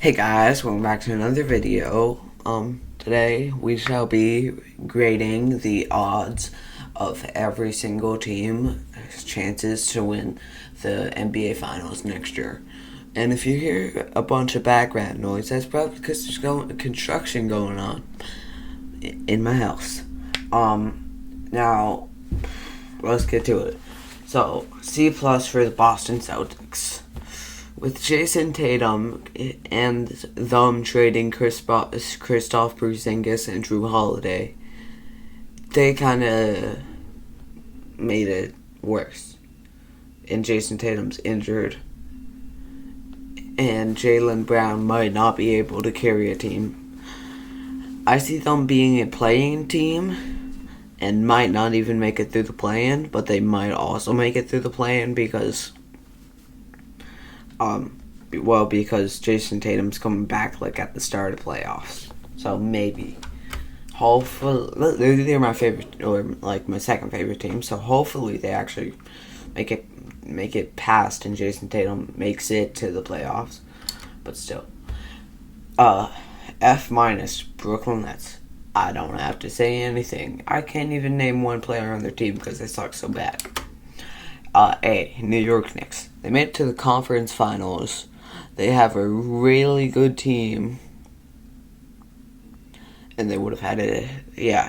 Hey guys, welcome back to another video. Today we shall be grading the odds of every single team's chances to win the NBA Finals next year. And if you hear a bunch of background noise, that's probably because there's construction going on in my house. Now let's get to it. So C plus for the Boston Celtics. With Jason Tatum and them trading Kristaps Porzingis and Drew Holiday, they kind of made it worse. And Jason Tatum's injured, and Jaylen Brown might not be able to carry a team. I see them being a playing team and might not even make it through the play-in, but they might also make it through the play-in because because Jason Tatum's coming back at the start of playoffs. So maybe. Hopefully, they're my favorite, or my second favorite team. So hopefully they actually make it past and Jason Tatum makes it to the playoffs. But still. F minus Brooklyn Nets. I don't have to say anything. I can't even name one player on their team because they suck so bad. A, New York Knicks. They made it to the conference finals. They have a really good team. And they would have had I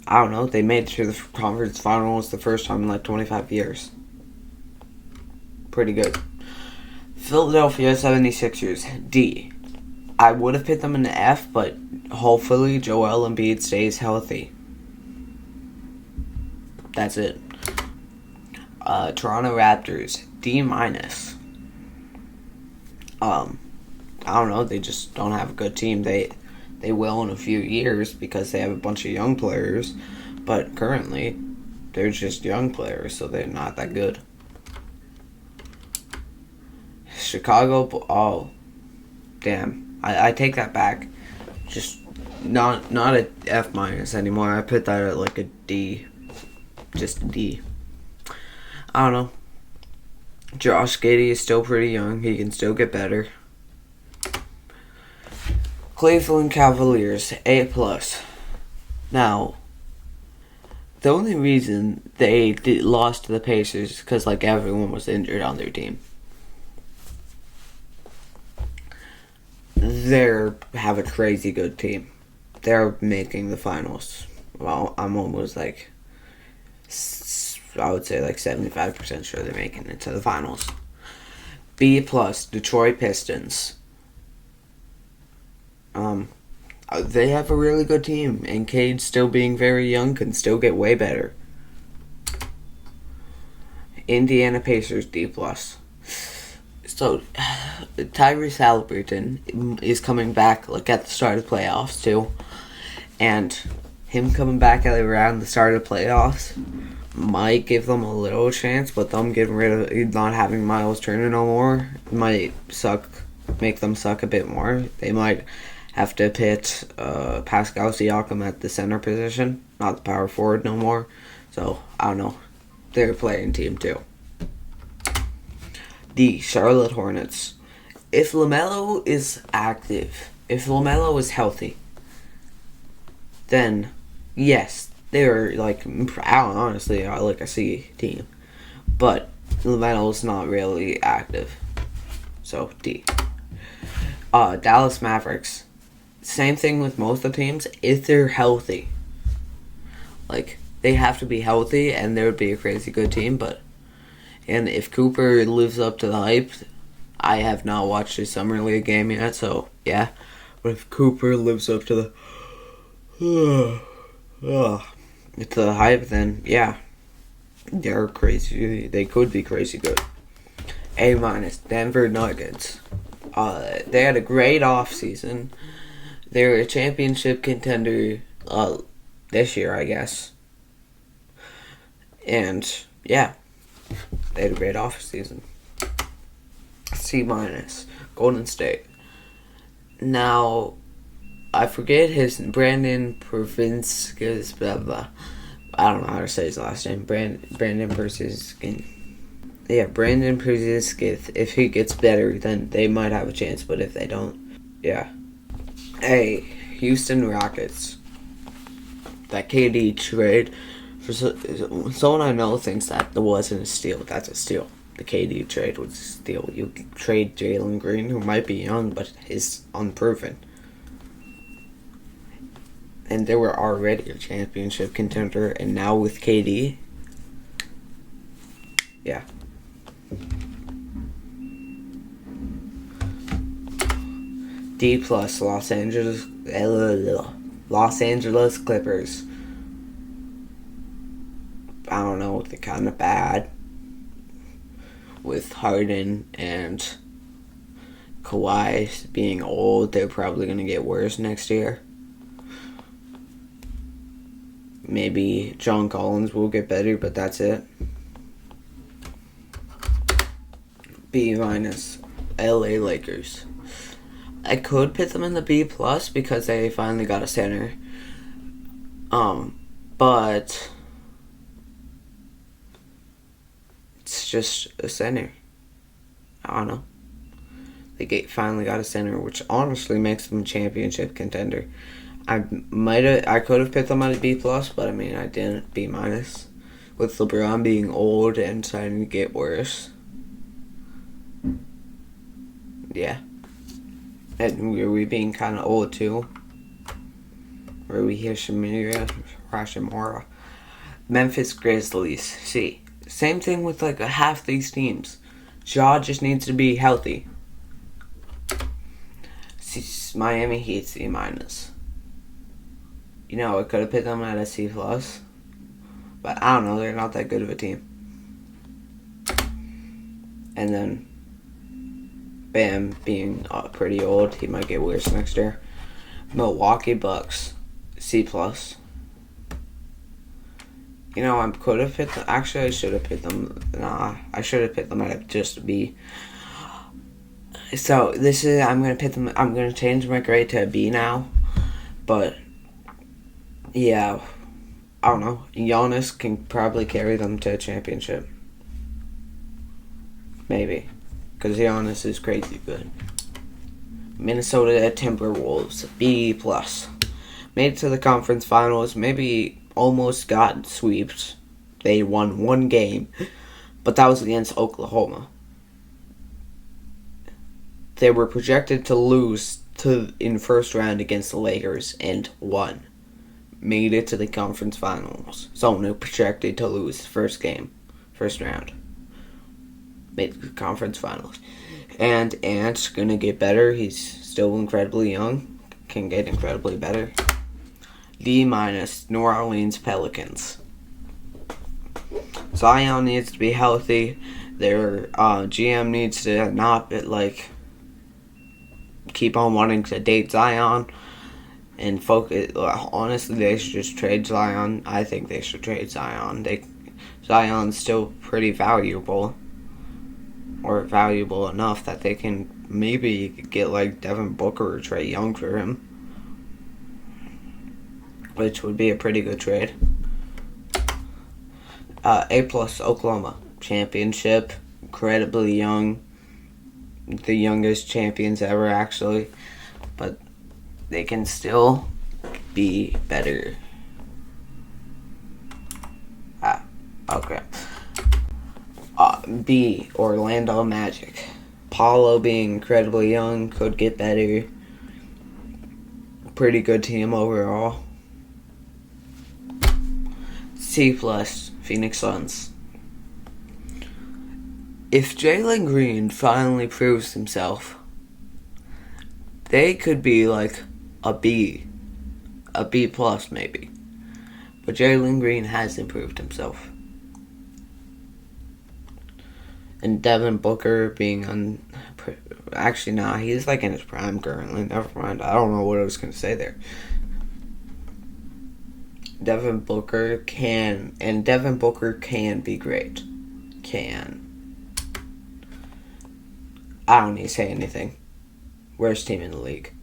don't know. They made it to the conference finals the first time in 25 years. Pretty good. Philadelphia 76ers. D. I would have put them in the F, but hopefully Joel Embiid stays healthy. That's it. Toronto Raptors, D minus. I don't know. They just don't have a good team. They will in a few years because they have a bunch of young players, but currently they're just young players, so they're not that good. Chicago. Oh, damn. I take that back. Just not a F minus anymore. I put that at a D. Just a D. I don't know. Josh Giddey is still pretty young. He can still get better. Cleveland Cavaliers, A+. Now, the only reason they lost to the Pacers is because everyone was injured on their team. They have a crazy good team. They're making the finals. Well, I'm almost I would say 75% sure they're making it to the finals. B+, Detroit Pistons. They have a really good team, and Cade, still being very young, can still get way better. Indiana Pacers, D+. So, Tyrese Haliburton is coming back at the start of playoffs too, and him coming back around the start of playoffs might give them a little chance, but them getting rid of not having Miles Turner no more might make them suck a bit more. They might have to pit Pascal Siakam at the center position, not the power forward no more. So I don't know. They're a playing team too. D, Charlotte Hornets. If LaMelo is active, if LaMelo is healthy, then yes, they're honestly a C team, but LaMelo's not really active, so D. Dallas Mavericks, same thing with most of the teams. If they're healthy, they have to be healthy, and there would be a crazy good team. And if Cooper lives up to the hype, I have not watched a summer league game yet, so yeah. But if Cooper lives up to the hype, then yeah, they're crazy. They could be crazy good. A minus, Denver Nuggets. They had a great offseason. They're a championship contender this year, I guess. And yeah, they had a great offseason. C minus, Golden State. Now, I forget his Brandon Provinskis, blah blah. I don't know how to say his last name. Brandon Persinskin. Yeah, Brandon Persinskin. If he gets better, then they might have a chance. But if they don't, Yeah. Hey, Houston Rockets. That KD trade, for someone I know thinks that wasn't a steal. That's a steal. The KD trade was a steal. You trade Jalen Green, who might be young but is unproven. And they were already a championship contender, and now with KD, yeah. D plus Los Angeles Clippers. I don't know, they're kind of bad with Harden and Kawhi being old. They're probably going to get worse next year. Maybe John Collins will get better, but that's it. B minus LA Lakers. I could put them in the B plus because they finally got a center. But it's just a center. I don't know. They finally got a center, which honestly makes them a championship contender. I could have picked them at a B plus, but I mean I didn't. B minus, with LeBron being old and starting to get worse. Yeah. And we being kind of old too. Where we hear Hachimura. Memphis Grizzlies. See, same thing with like half these teams. Ja just needs to be healthy. See, Miami Heat C minus. You know, I could have picked them at a C plus, but I don't know. They're not that good of a team. And then Bam being pretty old, he might get worse next year. Milwaukee Bucks, C plus. You know, I could have picked them. Actually, I should have picked them. Nah, I should have picked them at just a B. So this is I'm gonna pick them. I'm gonna change my grade to a B now. But yeah, I don't know. Giannis can probably carry them to a championship. Maybe. Because Giannis is crazy good. Minnesota Timberwolves, B plus. Made it to the conference finals. Maybe almost got swept. They won one game. But that was against Oklahoma. They were projected to lose in first round against the Lakers and won. Made it to the conference finals. Someone who projected to lose first round. Made the conference finals. And Ant's gonna get better. He's still incredibly young. Can get incredibly better. D minus New Orleans Pelicans. Zion needs to be healthy. Their GM needs to not keep on wanting to date Zion and focus. Honestly, they should just trade Zion. I think they should trade Zion. Zion's still pretty valuable. Or valuable enough that they can maybe get like Devin Booker or Trae Young for him, which would be a pretty good trade. A plus Oklahoma championship, incredibly young, the youngest champions ever actually, but they can still be better. Okay. B, Orlando Magic. Paulo being incredibly young, could get better. Pretty good team overall. C plus, Phoenix Suns. If Jalen Green finally proves himself, they could be like a B plus maybe. But Jalen Green has improved himself. And Devin Booker being actually, nah, he's like in his prime currently. Never mind. I don't know what I was going to say there. Devin Booker can be great. I don't need to say anything. Worst team in the league.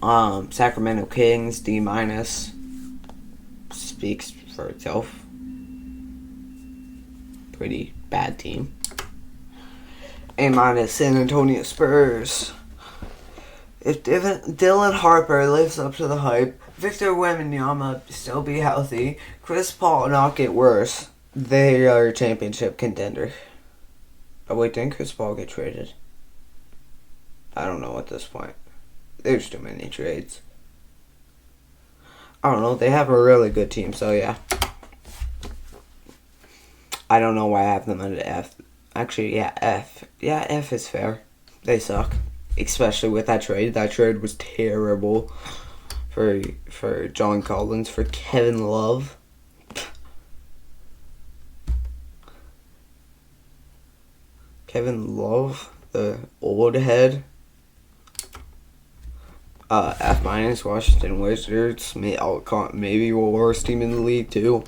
Sacramento Kings, D minus. Speaks for itself. Pretty bad team. A- San Antonio Spurs. If Dylan Harper lives up to the hype, Victor Wembanyama still be healthy, Chris Paul not get worse, they are a championship contender. Oh wait, didn't Chris Paul get traded? I don't know at this point. There's too many trades. I don't know. They have a really good team, so yeah. I don't know why I have them at F. Actually, yeah, F. Yeah, F is fair. They suck. Especially with that trade. That trade was terrible for John Collins, for Kevin Love. Kevin Love, the old head. F minus Washington Wizards. Maybe worst team in the league too.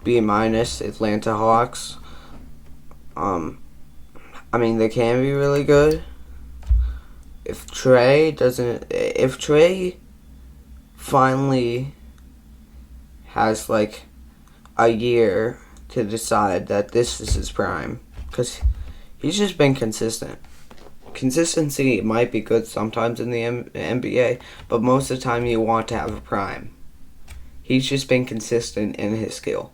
B minus Atlanta Hawks. I mean, they can be really good. If Trey finally has like a year to decide that this is his prime, because he's just been consistent. Consistency might be good sometimes in the NBA, but most of the time you want to have a prime. He's just been consistent in his skill.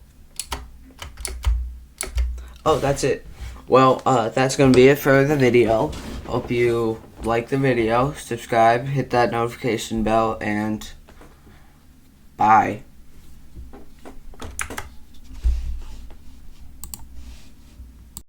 Oh, that's it. Well, that's going to be it for the video. Hope you like the video, subscribe, hit that notification bell, and bye.